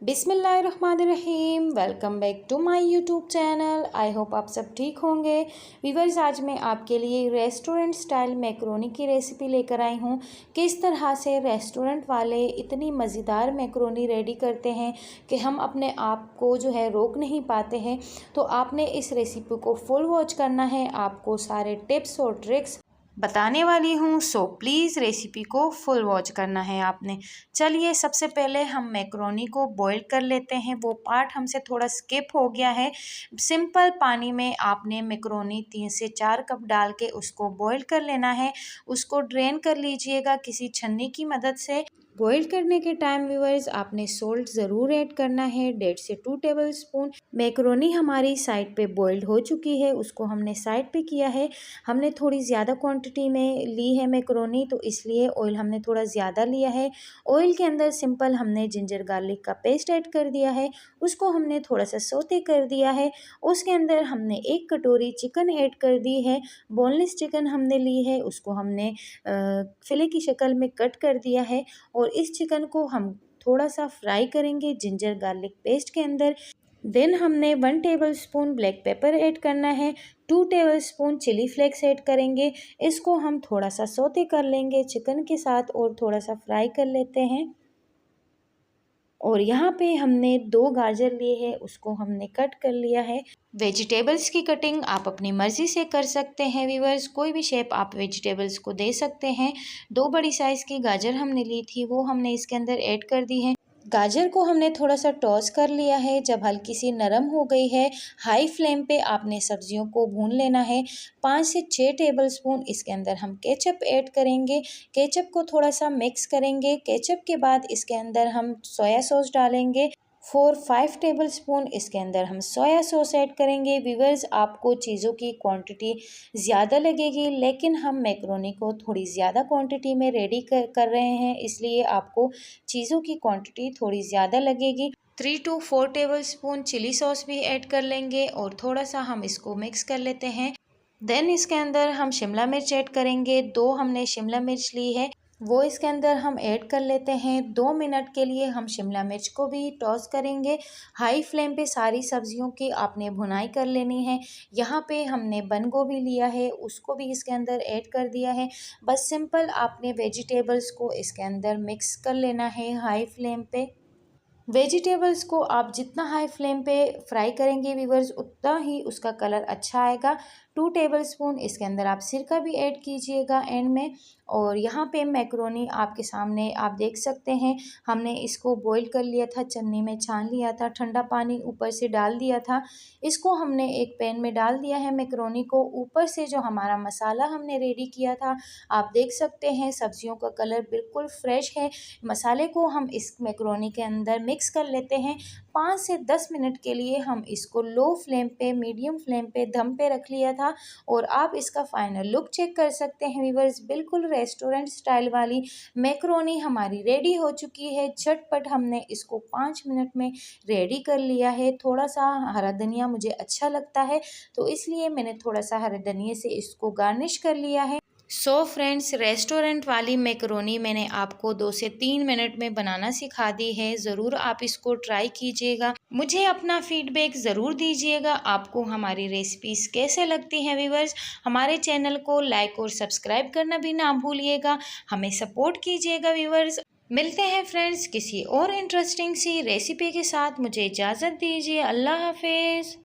बिस्मिल्लाहिर्रहमानिर्रहीम। Welcome back to my YouTube channel. I hope आप सब ठीक होंगे। वीवर्स, आज मैं आपके लिए रेस्टोरेंट स्टाइल मैक्रोनी की रेसिपी लेकर आई हूँ। किस तरह से रेस्टोरेंट वाले इतनी मज़ेदार मैक्रोनी रेडी करते हैं कि हम अपने आप को जो है रोक नहीं पाते हैं। तो आपने इस रेसिपी को फुल वॉच करना है, आपको सारे टिप्स और ट्रिक्स बताने वाली हूँ, सो प्लीज़ रेसिपी को फुल वॉच करना है आपने। चलिए, सबसे पहले हम मैक्रोनी को बॉईल कर लेते हैं। वो पार्ट हमसे थोड़ा स्किप हो गया है। सिंपल पानी में आपने मैक्रोनी 3 से 4 कप डाल के उसको बॉईल कर लेना है। उसको ड्रेन कर लीजिएगा किसी छन्नी की मदद से। बॉईल करने के टाइम व्यूअर्स आपने सोल्ट ज़रूर ऐड करना है, 1.5 से 2 टेबल स्पून। मैक्रोनी हमारी साइड पे बॉइल्ड हो चुकी है, उसको हमने साइड पे किया है। हमने थोड़ी ज़्यादा क्वांटिटी में ली है मैक्रोनी, तो इसलिए ऑयल हमने थोड़ा ज़्यादा लिया है। ऑयल के अंदर सिंपल हमने जिंजर गार्लिक का पेस्ट ऐड कर दिया है, उसको हमने थोड़ा सा सौते कर दिया है। उसके अंदर हमने 1 कटोरी चिकन ऐड कर दी है। बोनलेस चिकन हमने ली है, उसको हमने फिले की शक्ल में कट कर दिया है और इस चिकन को हम थोड़ा सा फ्राई करेंगे जिंजर गार्लिक पेस्ट के अंदर। देन हमने 1 tablespoon black pepper add करना है, 2 tablespoon chilli flakes add करेंगे। इसको हम थोड़ा सा सौते कर लेंगे चिकन के साथ और थोड़ा सा फ्राई कर लेते हैं। और यहाँ पे हमने 2 गाजर लिए हैं, उसको हमने कट कर लिया है। वेजिटेबल्स की कटिंग आप अपनी मर्ज़ी से कर सकते हैं व्यूअर्स, कोई भी शेप आप वेजिटेबल्स को दे सकते हैं। 2 बड़ी साइज़ की गाजर हमने ली थी, वो हमने इसके अंदर ऐड कर दी है। गाजर को हमने थोड़ा सा टॉस कर लिया है। जब हल्की सी नरम हो गई है, हाई फ्लेम पे आपने सब्जियों को भून लेना है। 5 से 6 टेबल स्पून इसके अंदर हम केचप ऐड करेंगे। केचप को थोड़ा सा मिक्स करेंगे। केचप के बाद इसके अंदर हम सोया सॉस डालेंगे। 4-5 टेबल स्पून इसके अंदर हम सोया सॉस ऐड करेंगे। व्यूअर्स, आपको चीज़ों की क्वांटिटी ज़्यादा लगेगी, लेकिन हम मैक्रोनी को थोड़ी ज़्यादा क्वांटिटी में रेडी कर रहे हैं, इसलिए आपको चीज़ों की क्वांटिटी थोड़ी ज़्यादा लगेगी। 3 to 4 tablespoon chilli sauce भी ऐड कर लेंगे और थोड़ा सा हम इसको मिक्स कर लेते हैं। देन इसके अंदर हम शिमला मिर्च ऐड करेंगे। 2 हमने शिमला मिर्च ली है, वो इसके अंदर हम ऐड कर लेते हैं। 2 मिनट के लिए हम शिमला मिर्च को भी टॉस करेंगे। हाई फ्लेम पे सारी सब्जियों की आपने भुनाई कर लेनी है। यहाँ पे हमने बंद गोभी लिया है, उसको भी इसके अंदर ऐड कर दिया है। बस सिंपल आपने वेजिटेबल्स को इसके अंदर मिक्स कर लेना है हाई फ्लेम पे। वेजिटेबल्स को आप जितना हाई फ्लेम पे फ्राई करेंगे व्यूअर्स, उतना ही उसका कलर अच्छा आएगा। 2 टेबल स्पून इसके अंदर आप सिरका भी ऐड कीजिएगा एंड में। और यहाँ पे मैक्रोनी आपके सामने आप देख सकते हैं, हमने इसको बॉईल कर लिया था, चन्नी में छान लिया था, ठंडा पानी ऊपर से डाल दिया था। इसको हमने एक पैन में डाल दिया है मैक्रोनी को। ऊपर से जो हमारा मसाला हमने रेडी किया था, आप देख सकते हैं सब्जियों का कलर बिल्कुल फ्रेश है। मसाले को हम इस मैक्रोनी के अंदर मिक्स कर लेते हैं। 5 से 10 मिनट के लिए हम इसको लो फ्लेम पे, मीडियम फ्लेम पे दम पे रख लिया था। और आप इसका फाइनल लुक चेक कर सकते हैं व्यूअर्स, बिल्कुल रेस्टोरेंट स्टाइल वाली मैक्रोनी हमारी रेडी हो चुकी है। झटपट हमने इसको 5 मिनट में रेडी कर लिया है। थोड़ा सा हरा धनिया मुझे अच्छा लगता है, तो इसलिए मैंने थोड़ा सा हरे धनिये से इसको गार्निश कर लिया है। सो फ्रेंड्स, रेस्टोरेंट वाली मैक्रोनी मैंने आपको 2 से 3 मिनट में बनाना सिखा दी है। ज़रूर आप इसको ट्राई कीजिएगा। मुझे अपना फीडबैक ज़रूर दीजिएगा, आपको हमारी रेसिपीज़ कैसे लगती हैं व्यूअर्स। हमारे चैनल को लाइक और सब्सक्राइब करना भी ना भूलिएगा, हमें सपोर्ट कीजिएगा व्यूअर्स। मिलते हैं फ्रेंड्स किसी और इंटरेस्टिंग सी रेसिपी के साथ। मुझे इजाज़त दीजिए। अल्लाह हाफिज़।